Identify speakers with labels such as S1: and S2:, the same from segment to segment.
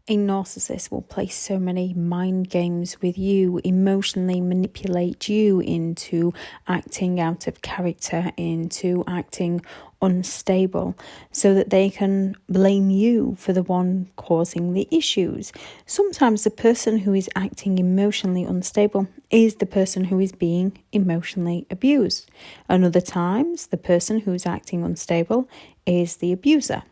S1: A narcissist will play so many mind games with you, emotionally manipulate you into acting out of character, into acting unstable, so that they can blame you for the one causing the issues. Sometimes the person who is acting emotionally unstable is the person who is being emotionally abused. And other times, the person who is acting unstable is the abuser.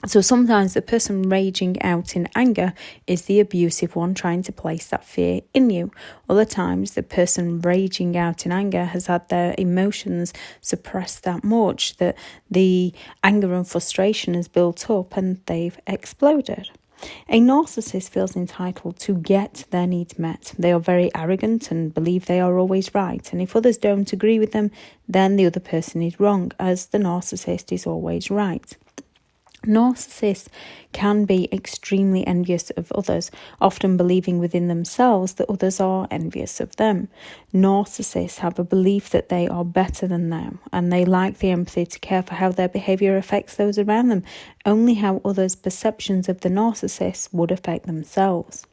S1: So sometimes the person raging out in anger is the abusive one trying to place that fear in you. Other times the person raging out in anger has had their emotions suppressed that much that the anger and frustration has built up and they've exploded. A narcissist feels entitled to get their needs met. They are very arrogant and believe they are always right. And if others don't agree with them, then the other person is wrong, as the narcissist is always right. Narcissists can be extremely envious of others, often believing within themselves that others are envious of them. Narcissists have a belief that they are better than them, and they lack the empathy to care for how their behaviour affects those around them, only how others' perceptions of the narcissist would affect themselves.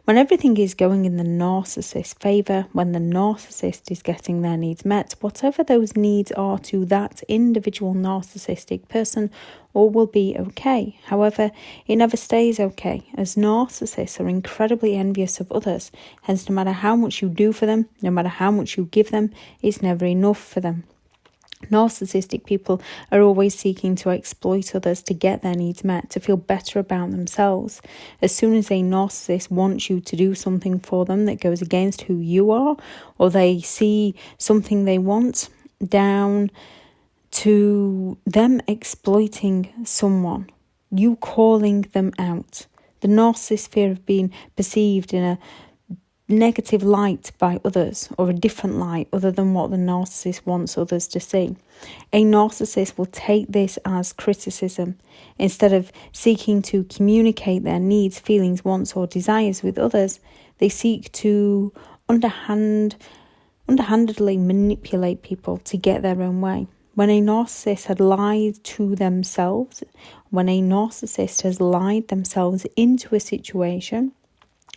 S1: When everything is going in the narcissist's favour, when the narcissist is getting their needs met, whatever those needs are to that individual narcissistic person, all will be okay. However, it never stays okay, as narcissists are incredibly envious of others. Hence, no matter how much you do for them, no matter how much you give them, it's never enough for them. Narcissistic people are always seeking to exploit others to get their needs met, to feel better about themselves. As soon as a narcissist wants you to do something for them that goes against who you are, or they see something they want, down to them exploiting someone, you calling them out. The narcissist's fear of being perceived in a negative light by others, or a different light other than what the narcissist wants others to see. A narcissist will take this as criticism. Instead of seeking to communicate their needs, feelings, wants or desires with others, they seek to underhandedly manipulate people to get their own way. When a narcissist had lied to themselves, when a narcissist has lied themselves into a situation,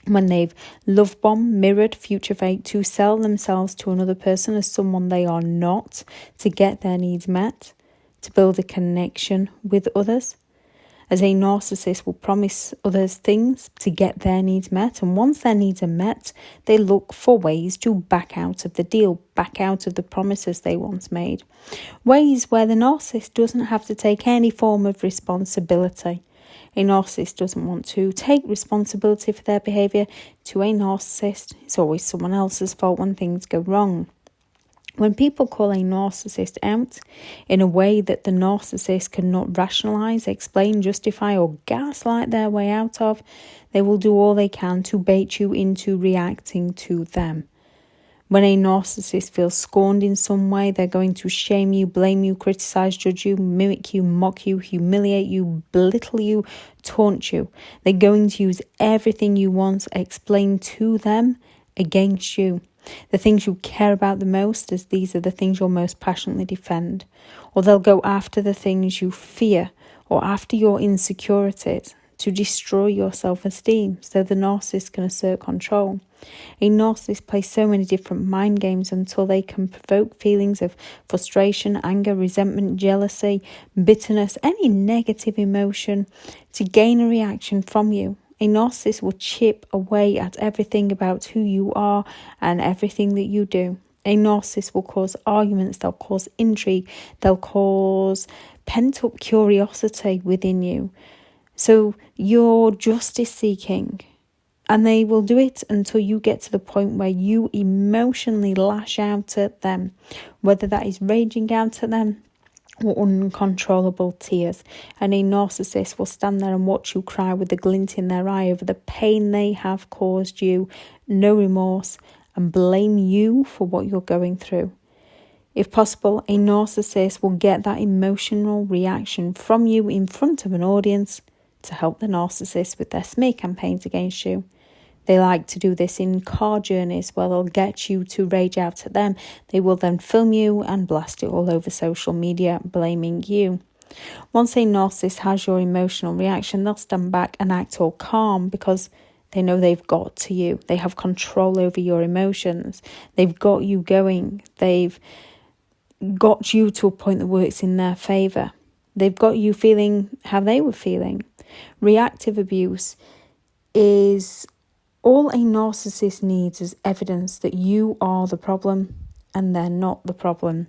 S1: when they've love bombed, mirrored, future fake to sell themselves to another person as someone they are not, to get their needs met, to build a connection with others. As a narcissist will promise others things to get their needs met, and once their needs are met, they look for ways to back out of the deal, back out of the promises they once made. Ways where the narcissist doesn't have to take any form of responsibility. A narcissist doesn't want to take responsibility for their behaviour. To a narcissist, it's always someone else's fault when things go wrong. When people call a narcissist out in a way that the narcissist cannot rationalise, explain, justify or gaslight their way out of, they will do all they can to bait you into reacting to them. When a narcissist feels scorned in some way, they're going to shame you, blame you, criticise, judge you, mimic you, mock you, humiliate you, belittle you, taunt you. They're going to use everything you once explained to them against you. The things you care about the most, as these are the things you'll most passionately defend. Or they'll go after the things you fear, or after your insecurities, to destroy your self-esteem so the narcissist can assert control. A narcissist plays so many different mind games until they can provoke feelings of frustration, anger, resentment, jealousy, bitterness, any negative emotion to gain a reaction from you. A narcissist will chip away at everything about who you are and everything that you do. A narcissist will cause arguments, they'll cause intrigue, they'll cause pent-up curiosity within you. So you're justice seeking, and they will do it until you get to the point where you emotionally lash out at them, whether that is raging out at them or uncontrollable tears. And a narcissist will stand there and watch you cry with a glint in their eye over the pain they have caused you, no remorse, and blame you for what you're going through. If possible, a narcissist will get that emotional reaction from you in front of an audience to help the narcissist with their smear campaigns against you. They like to do this in car journeys where they'll get you to rage out at them. They will then film you and blast it all over social media, blaming you. Once a narcissist has your emotional reaction, they'll stand back and act all calm because they know they've got to you. They have control over your emotions. They've got you going. They've got you to a point that works in their favour. They've got you feeling how they were feeling. Reactive abuse is all a narcissist needs as evidence that you are the problem and they're not the problem.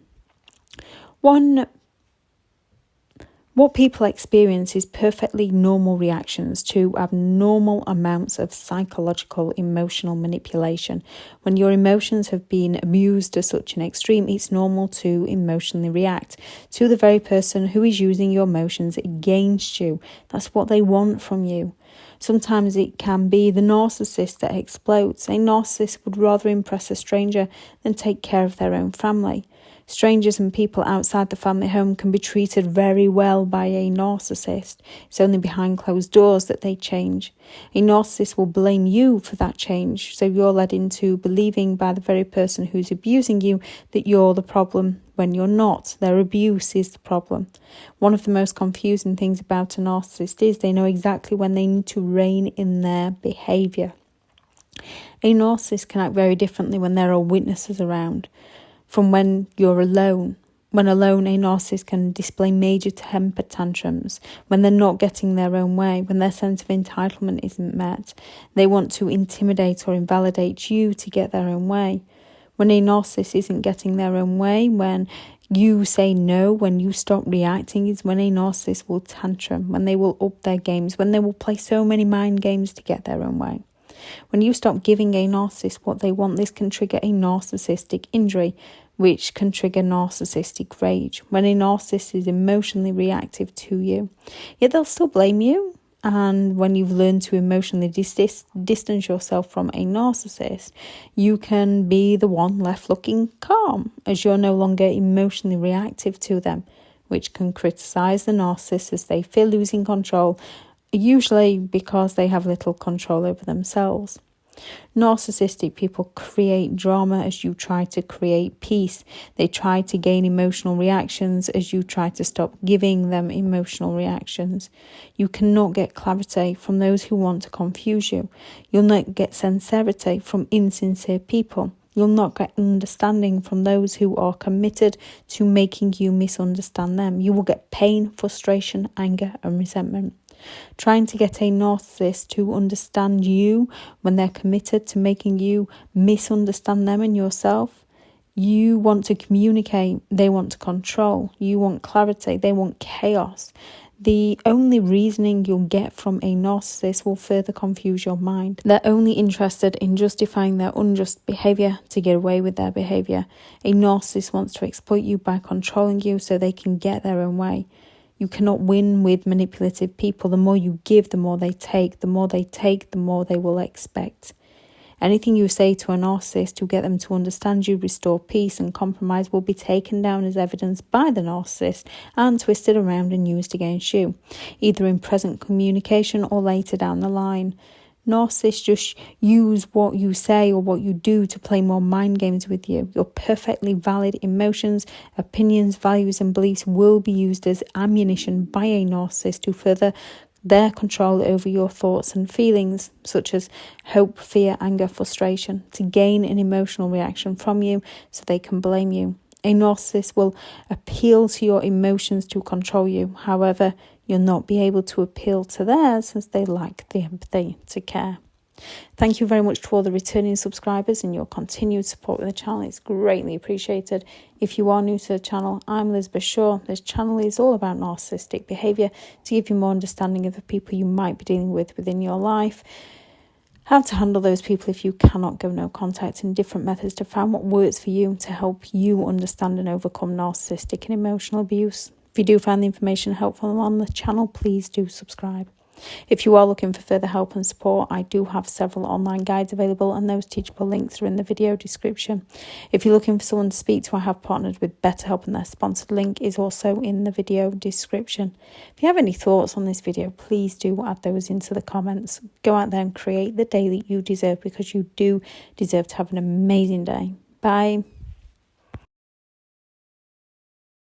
S1: What people experience is perfectly normal reactions to abnormal amounts of psychological emotional manipulation. When your emotions have been abused to such an extreme, it's normal to emotionally react to the very person who is using your emotions against you. That's what they want from you. Sometimes it can be the narcissist that explodes. A narcissist would rather impress a stranger than take care of their own family. Strangers and people outside the family home can be treated very well by a narcissist. It's only behind closed doors that they change. A narcissist will blame you for that change, so you're led into believing by the very person who's abusing you that you're the problem when you're not. Their abuse is the problem. One of the most confusing things about a narcissist is they know exactly when they need to rein in their behaviour. A narcissist can act very differently when there are witnesses around from when you're alone. When alone, a narcissist can display major temper tantrums when they're not getting their own way, when their sense of entitlement isn't met. They want to intimidate or invalidate you to get their own way. When a narcissist isn't getting their own way, when you say no, when you stop reacting, is when a narcissist will tantrum, when they will up their games, when they will play so many mind games to get their own way. When you stop giving a narcissist what they want, this can trigger a narcissistic injury, which can trigger narcissistic rage. When a narcissist is emotionally reactive to you, yet they'll still blame you. And when you've learned to emotionally distance yourself from a narcissist, you can be the one left looking calm, as you're no longer emotionally reactive to them, which can criticise the narcissist as they feel losing control, usually because they have little control over themselves. Narcissistic people create drama as you try to create peace. They try to gain emotional reactions as you try to stop giving them emotional reactions. You cannot get clarity from those who want to confuse you. You'll not get sincerity from insincere people. You'll not get understanding from those who are committed to making you misunderstand them. You will get pain, frustration, anger, and resentment. Trying to get a narcissist to understand you when they're committed to making you misunderstand them and yourself. You want to communicate, they want to control. You want clarity, they want chaos. The only reasoning you'll get from a narcissist will further confuse your mind. They're only interested in justifying their unjust behaviour to get away with their behaviour. A narcissist wants to exploit you by controlling you so they can get their own way. You cannot win with manipulative people. The more you give, the more they take. The more they take, the more they will expect. Anything you say to a narcissist to get them to understand you, restore peace and compromise will be taken down as evidence by the narcissist and twisted around and used against you, either in present communication or later down the line. Narcissists just use what you say or what you do to play more mind games with you. Your perfectly valid emotions, opinions, values and beliefs will be used as ammunition by a narcissist to further their control over your thoughts and feelings, such as hope, fear, anger, frustration, to gain an emotional reaction from you so they can blame you. A narcissist will appeal to your emotions to control you. However, you'll not be able to appeal to theirs as they lack the empathy to care. Thank you very much to all the returning subscribers and your continued support with the channel. It's greatly appreciated. If you are new to the channel, I'm Elizabeth Shaw. This channel is all about narcissistic behaviour to give you more understanding of the people you might be dealing with within your life, how to handle those people if you cannot go no contact, and different methods to find what works for you to help you understand and overcome narcissistic and emotional abuse. If you do find the information helpful on the channel, please do subscribe. If you are looking for further help and support, I do have several online guides available, and those teachable links are in the video description. If you're looking for someone to speak to, I have partnered with BetterHelp, and their sponsored link is also in the video description. If you have any thoughts on this video, please do add those into the comments. Go out there and create the day that you deserve, because you do deserve to have an amazing day. Bye.